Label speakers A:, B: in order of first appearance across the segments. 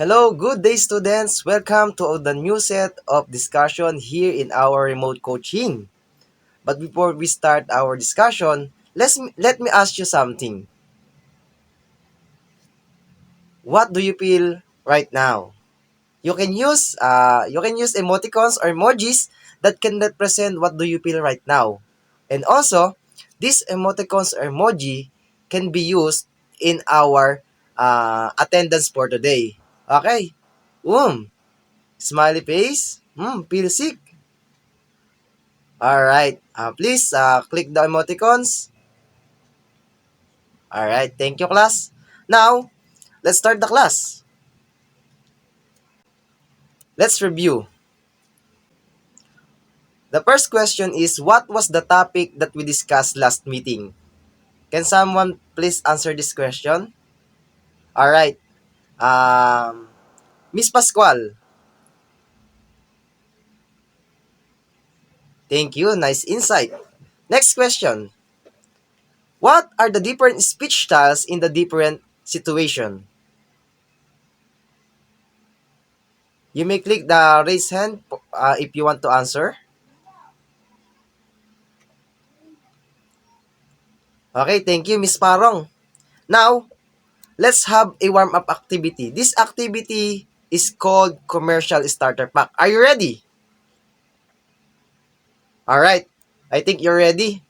A: Hello, good day students. Welcome to the new set of discussion here in our remote coaching. But before we start our discussion, let me ask you something. What do you feel right now? You can use emoticons or emojis that can represent what do you feel right now. And also, these emoticons or emoji can be used in our attendance for today. Okay. Smiley face. Feel sick. Alright. Please click the emoticons. Alright. Thank you, class. Now, let's start the class. Let's review. The first question is, what was the topic that we discussed last meeting? Can someone please answer this question? Alright. Um, Miss Pascual. Thank you. Nice insight. Next question. What are the different speech styles in the different situation? You may click the raise hand if you want to answer. Okay, thank you, Miss Parong. Now, let's have a warm-up activity. This activity is called Commercial Starter Pack. Are you ready? Alright, I think you're ready.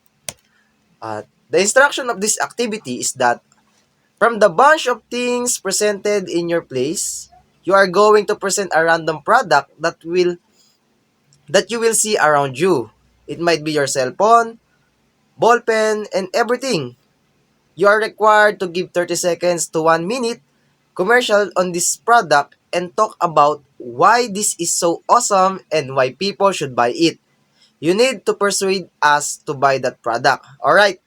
A: The instruction of this activity is that from the bunch of things presented in your place, you are going to present a random product that you will see around you. It might be your cell phone, ball pen, and everything. You are required to give 30 seconds to 1 minute commercial on this product and talk about why this is so awesome and why people should buy it. You need to persuade us to buy that product. Alright,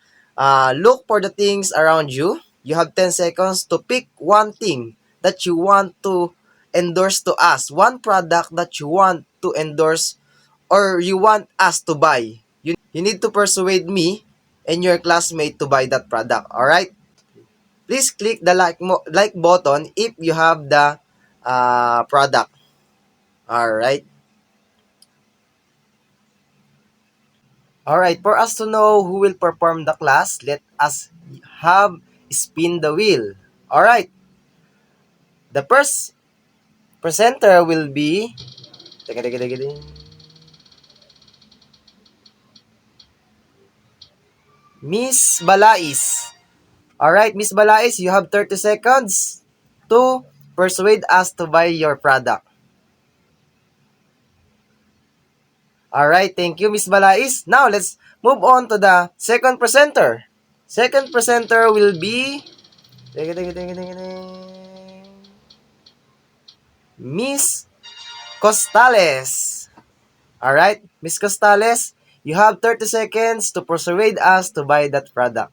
A: look for the things around you. You have 10 seconds to pick one thing that you want to endorse to us. One product that you want to endorse or you want us to buy. You need to persuade me and your classmate to buy that product. Alright? Please click the like button if you have the product. Alright? Alright, for us to know who will perform the class, let us have spin the wheel. Alright, the first presenter will be Miss Balais. Alright, Miss Balais, you have 30 seconds to persuade us to buy your product. Alright, thank you, Miss Balais. Now, let's move on to the second presenter. Second presenter will be Miss Costales. Alright, Miss Costales, you have 30 seconds to persuade us to buy that product.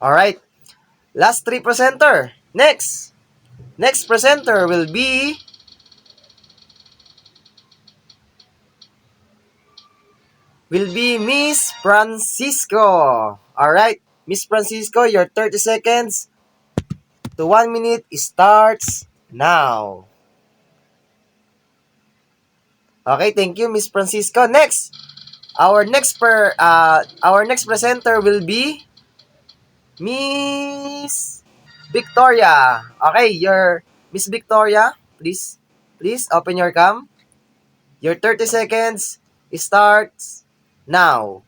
A: Alright, last three presenter. Next presenter will be Miss Francisco. Alright, Miss Francisco, your 30 seconds to 1 minute starts now. Okay, thank you, Miss Francisco. Next, our next presenter will be Miss Victoria. Okay, your Miss Victoria, please open your cam. Your 30 seconds starts now.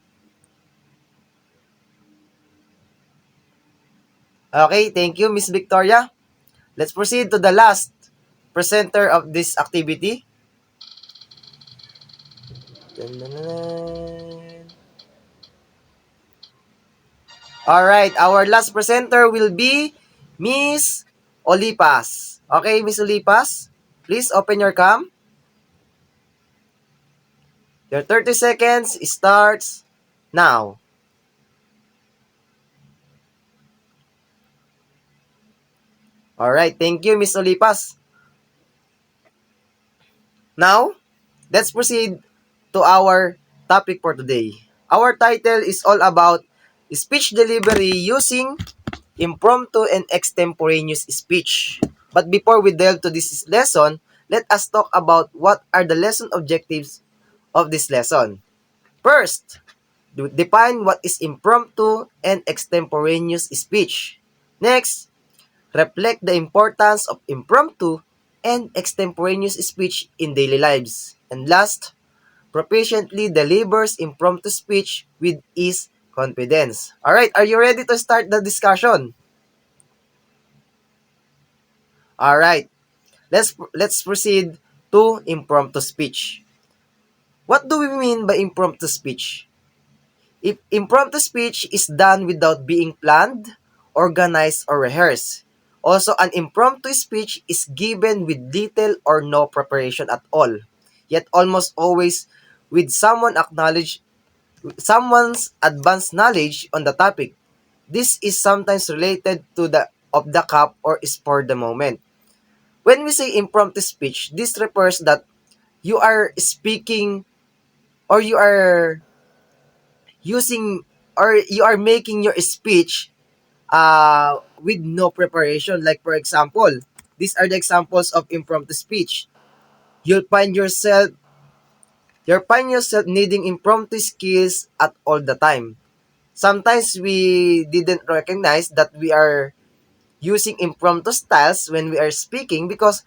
A: Okay, thank you, Miss Victoria. Let's proceed to the last presenter of this activity. Alright, our last presenter will be Miss Olipas. Okay, Miss Olipas, please open your cam. Your 30 seconds starts now. Alright, thank you, Miss Olipas. Now, let's proceed to our topic for today. Our title is all about Speech delivery using impromptu and extemporaneous speech. But before we delve to this lesson, let us talk about what are the lesson objectives of this lesson. First, define what is impromptu and extemporaneous speech. Next, reflect the importance of impromptu and extemporaneous speech in daily lives. And last, proficiently delivers impromptu speech with ease, confidence. Alright, are you ready to start the discussion? Alright, let's proceed to impromptu speech. What do we mean by impromptu speech? If impromptu speech is done without being planned, organized, or rehearsed. Also, an impromptu speech is given with little or no preparation at all, yet almost always with someone's advanced knowledge on the topic. This is sometimes related to the of the cup or spur the moment. When we say impromptu speech, this refers that you are speaking or you are using or you are making your speech with no preparation. Like for example, these are the examples of impromptu speech. You'll find yourself needing impromptu skills at all the time. Sometimes we didn't recognize that we are using impromptu styles when we are speaking because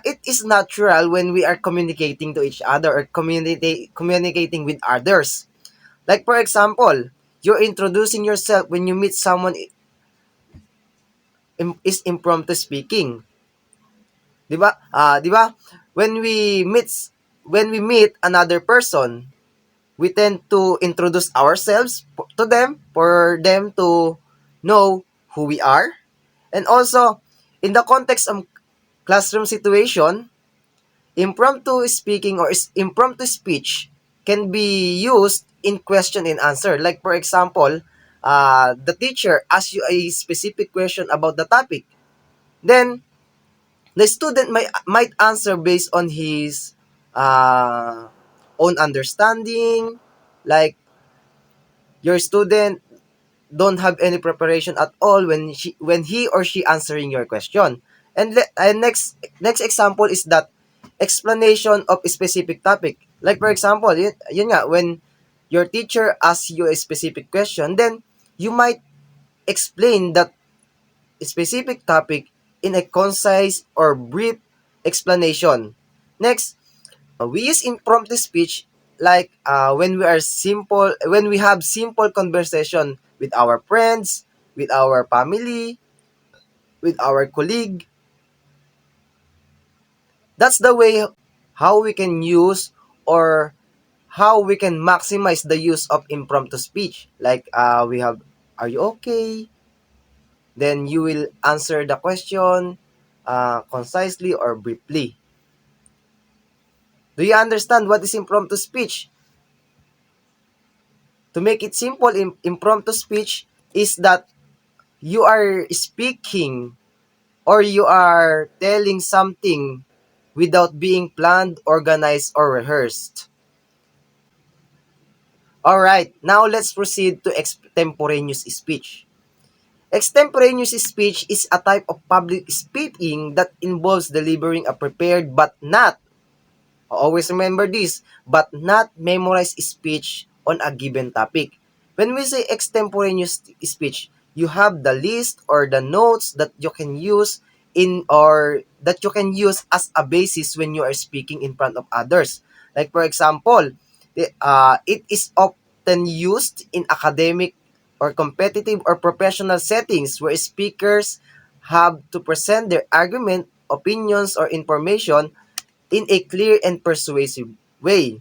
A: it is natural when we are communicating to each other or communicating with others. Like for example, you're introducing yourself when you meet someone is impromptu speaking. 'Di ba? 'Di ba? When we meet another person, we tend to introduce ourselves to them for them to know who we are. And also, in the context of classroom situation, impromptu speaking or impromptu speech can be used in question and answer. Like for example, the teacher asks you a specific question about the topic. Then the student might answer based on his uh, own understanding. Like your student don't have any preparation at all when he or she answering your question. And next example is that explanation of a specific topic. Like for example, yun nga, when your teacher asks you a specific question, then you might explain that specific topic in a concise or brief explanation. Next, we use impromptu speech like when we have simple conversation with our friends, with our family, with our colleague. That's the way how we can use or how we can maximize the use of impromptu speech. Like we have, are you okay? Then you will answer the question concisely or briefly. Do you understand what is impromptu speech? To make it simple, impromptu speech is that you are speaking or you are telling something without being planned, organized, or rehearsed. Alright, now let's proceed to extemporaneous speech. Extemporaneous speech is a type of public speaking that involves delivering a prepared but not, always remember this, but not memorized speech on a given topic. When we say extemporaneous speech, you have the list or the notes that you can use as a basis when you are speaking in front of others. Like for example, it is often used in academic or competitive or professional settings where speakers have to present their argument, opinions, or information in a clear and persuasive way.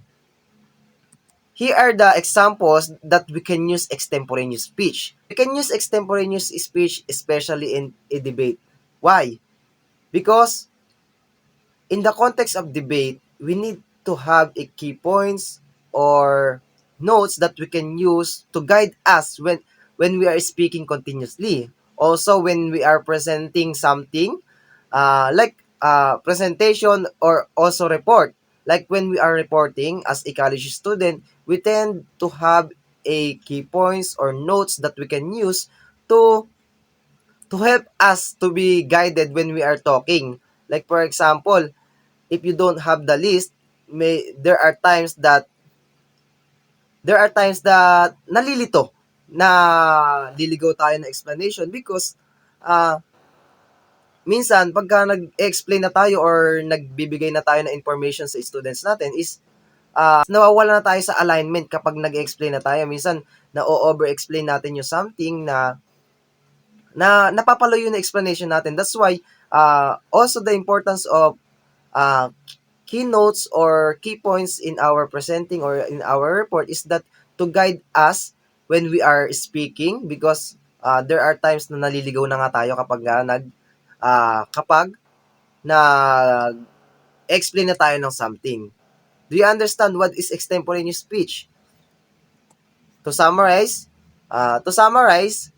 A: Here are the examples that we can use extemporaneous speech. We can use extemporaneous speech especially in a debate. Why? Because in the context of debate, we need to have a key points or notes that we can use to guide us when we are speaking continuously. Also, when we are presenting something, like presentation or also report. Like when we are reporting as a college student, we tend to have a key points or notes that we can use to help us to be guided when we are talking. Like for example, if you don't have the list, there are times that nalilito na liligaw tayo ng explanation because uh, minsan pagka nag-explain na tayo or nagbibigay na tayo ng information sa students natin is nawawala na tayo sa alignment kapag nag-explain na tayo. Minsan na-over-explain natin yung something na napapalayo yung explanation natin. That's why also the importance of uh, keynotes or key points in our presenting or in our report is that to guide us when we are speaking because there are times na naliligaw na nga tayo kapag nag-explain na tayo ng something. Do you understand what is extemporaneous speech? To summarize,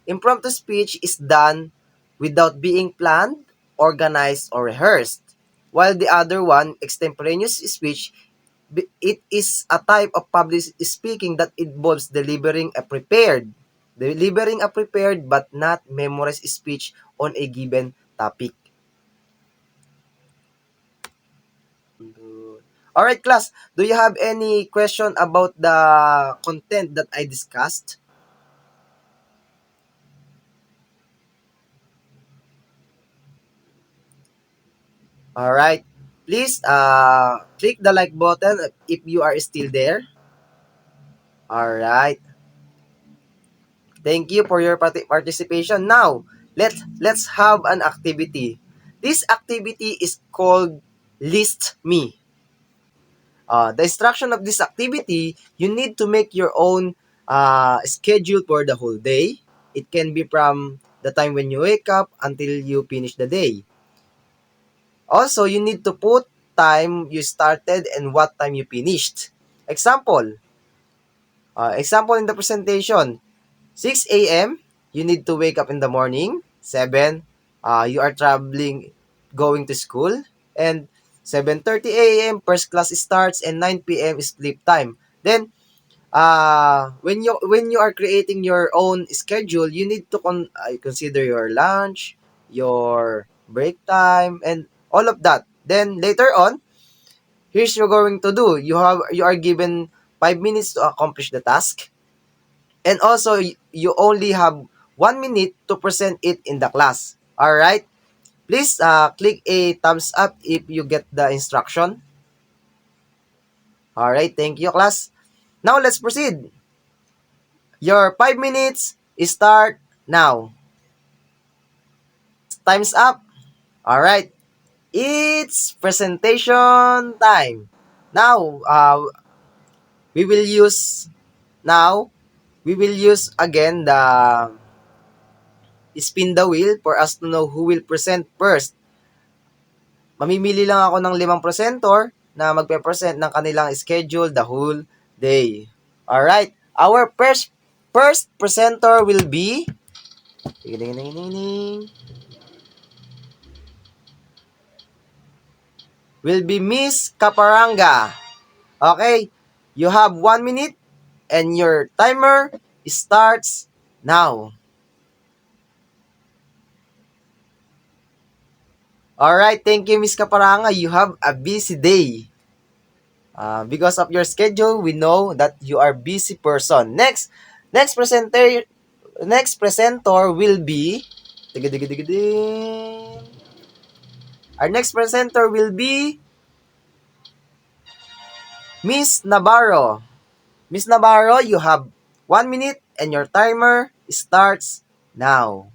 A: impromptu speech is done without being planned, organized, or rehearsed. While the other one, extemporaneous speech, it is a type of public speaking that involves delivering a prepared but not memorized speech on a given topic. Alright, class, do you have any question about the content that I discussed? Alright. Please click the like button if you are still there. Alright. Thank you for your participation. Now, let's have an activity. This activity is called List Me. The instruction of this activity, you need to make your own schedule for the whole day. It can be from the time when you wake up until you finish the day. Also, you need to put time you started and what time you finished. Example in the presentation, 6 a.m., you need to wake up in the morning. 7, you are traveling, going to school. And 7:30 a.m., first class starts and 9 p.m. is sleep time. Then, when you are creating your own schedule, you need to consider your lunch, your break time, and all of that. Then later on, here's you're going to do. You are given 5 minutes to accomplish the task, and also you only have 1 minute to present it in the class. All right. Please click a thumbs up if you get the instruction. All right. Thank you, class. Now let's proceed. Your 5 minutes start now. Time's up. All right. It's presentation time. Now, we will use now we will use again the spin the wheel for us to know who will present first. Mamimili lang ako ng 5 presenter na magpe-present ng kanilang schedule the whole day. All right. Our first presenter will be Miss Caparanga. Okay? You have 1 minute and your timer starts now. Alright, thank you, Miss Caparanga. You have a busy day. Because of your schedule, we know that you are busy person. Next presenter, next presenter will be. Our next presenter will be Miss Navarro. Miss Navarro, you have 1 minute and your timer starts now.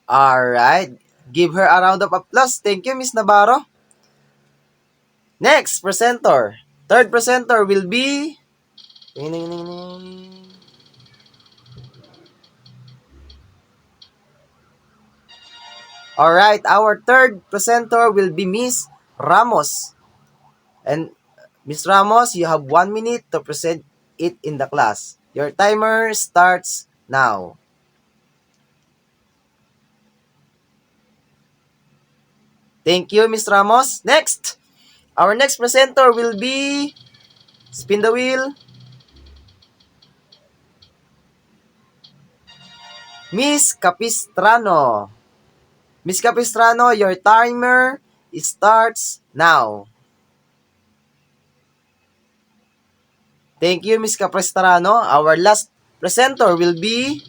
A: Alright. Give her a round of applause. Thank you, Miss Navarro. Next presenter. Third presenter will be Alright, our third presenter will be Miss Ramos. And Miss Ramos, you have 1 minute to present it in the class. Your timer starts now. Thank you, Miss Ramos. Next, our next presenter will be Spin the wheel. Miss Capistrano. Miss Capistrano, your timer starts now. Thank you, Miss Capistrano. Our last presenter will be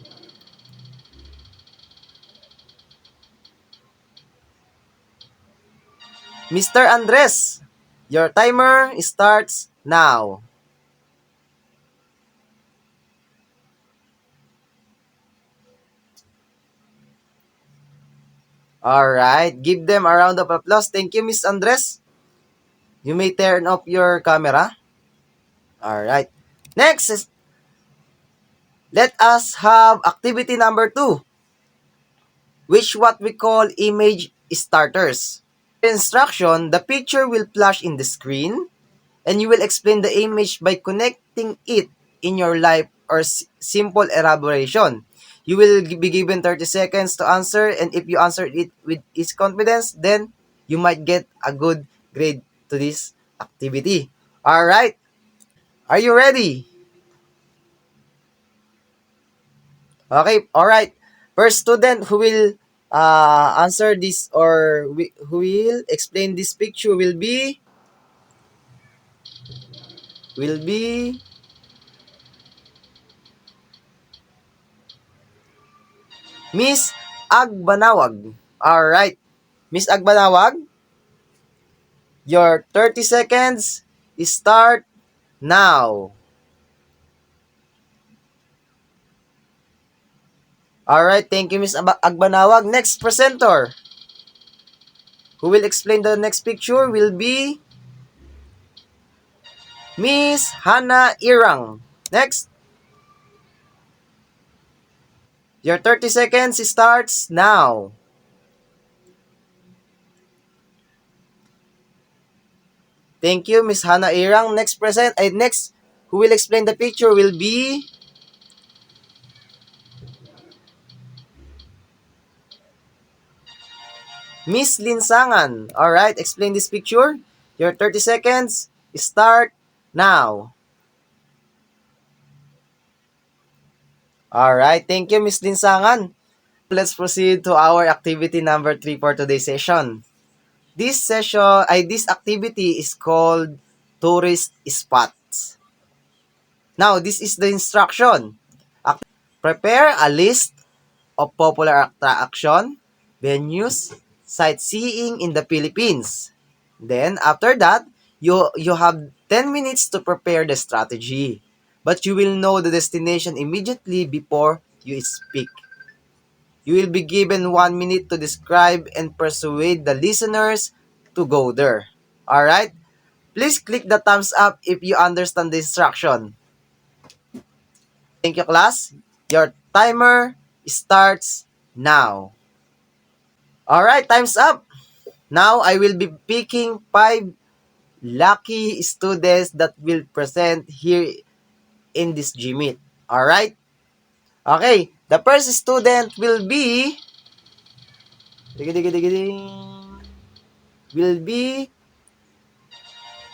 A: Mr. Andres. Your timer starts now. Alright, give them a round of applause. Thank you, Miss Andres. You may turn off your camera. Alright. Next is, let us have activity number 2, which what we call image starters. Instruction, the picture will flash in the screen and you will explain the image by connecting it in your life or simple elaboration. You will be given 30 seconds to answer, and if you answer it with its confidence, then you might get a good grade to this activity. Alright, are you ready? Okay, alright. First student who will answer this or who will explain this picture will be Miss Agbanawag. Alright. Miss Agbanawag, your 30 seconds start now. Alright, thank you Miss Agbanawag. Next presenter who will explain the next picture will be Miss Hannah Irang. Next, your 30 seconds starts now. Thank you Miss Hannah Irang. Next who will explain the picture will be Miss Linsangan. Alright, explain this picture. Your 30 seconds start now. Alright, thank you Miss Linsangan. Let's proceed to our activity number 3 for today's session. This activity is called tourist spots. Now, this is the instruction. Prepare a list of popular attraction, venues, sightseeing in the Philippines. Then, after that, you have 10 minutes to prepare the strategy. But you will know the destination immediately before you speak. You will be given 1 minute to describe and persuade the listeners to go there. Alright? Please click the thumbs up if you understand the instruction. Thank you, class. Your timer starts now. Alright, time's up. Now, I will be picking 5 lucky students that will present here in this GMeet. Alright? Okay, the first student will be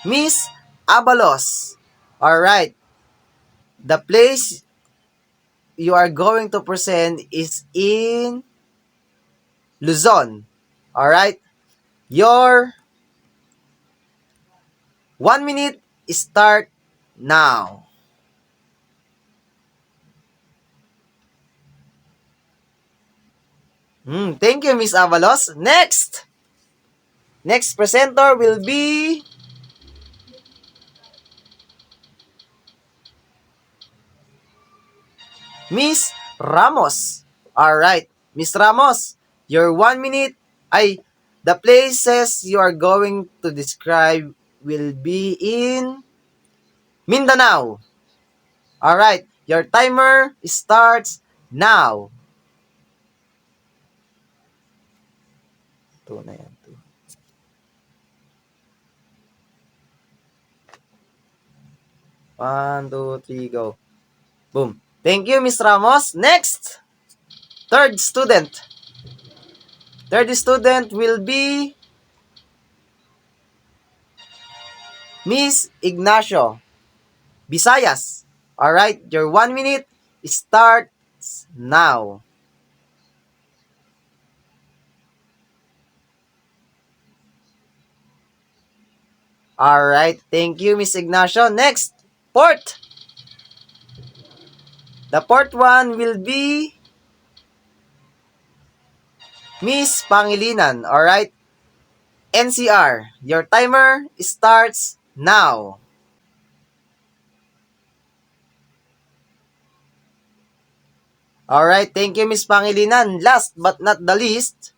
A: Miss Abalos. Alright, the place you are going to present is in Luzon. Alright, your 1 minute start now. Thank you, Miss Avalos. Next presenter will be Miss Ramos. Alright, Miss Ramos, your 1 minute, the places you are going to describe will be in Mindanao. Alright, your timer starts now. Ito na yan. 1, 2, 3, go. Boom. Thank you, Miss Ramos. Next, third student. Third student will be Miss Ignacio. Visayas. Alright, your 1 minute starts now. Alright, thank you, Miss Ignacio. Next, port. The port one will be Miss Pangilinan. Alright, NCR. Your timer starts now. Alright, thank you, Miss Pangilinan. Last but not the least,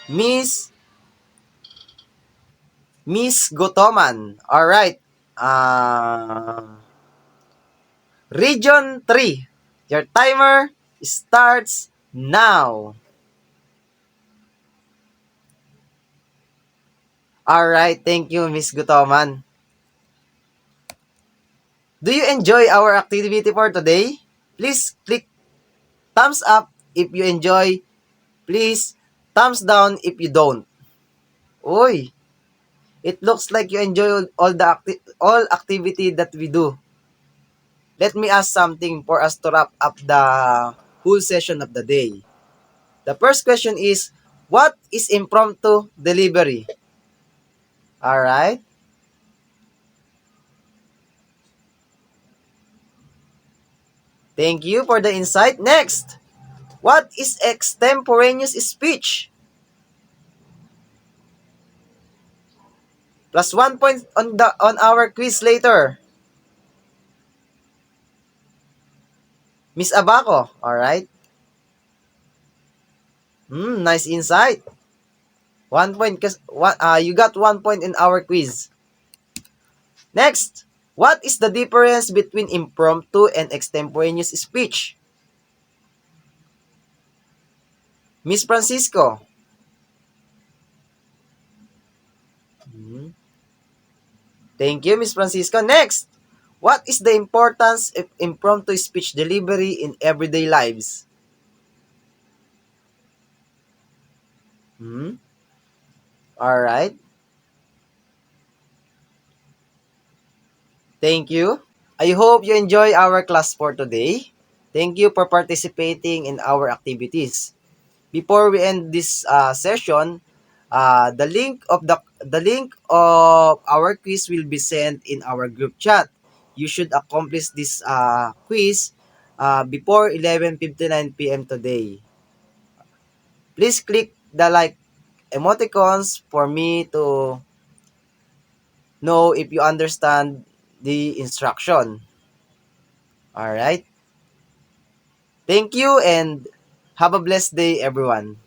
A: Miss Miss Gotoman. Alright. Region 3. Your timer starts now. Alright, thank you, Miss Gotoman. Do you enjoy our activity for today? Please click thumbs up if you enjoy. Please thumbs down if you don't. Uy, it looks like you enjoy all activity that we do. Let me ask something for us to wrap up the whole session of the day. The first question is, what is impromptu delivery? All right. Thank you for the insight. Next, what is extemporaneous speech? Plus 1 point on our quiz later. Miss Abaco. All right. Nice insight. 1 point because you got 1 point in our quiz. Next, what is the difference between impromptu and extemporaneous speech? Miss Francisco. Hmm. Thank you, Miss Francisco. Next, what is the importance of impromptu speech delivery in everyday lives? Hmm. All right. Thank you. I hope you enjoy our class for today. Thank you for participating in our activities. Before we end this session, the link of our quiz will be sent in our group chat. You should accomplish this quiz before 11:59 p.m. today. Please click the like emoticons for me to know if you understand the instruction. All right. Thank you and have a blessed day, everyone.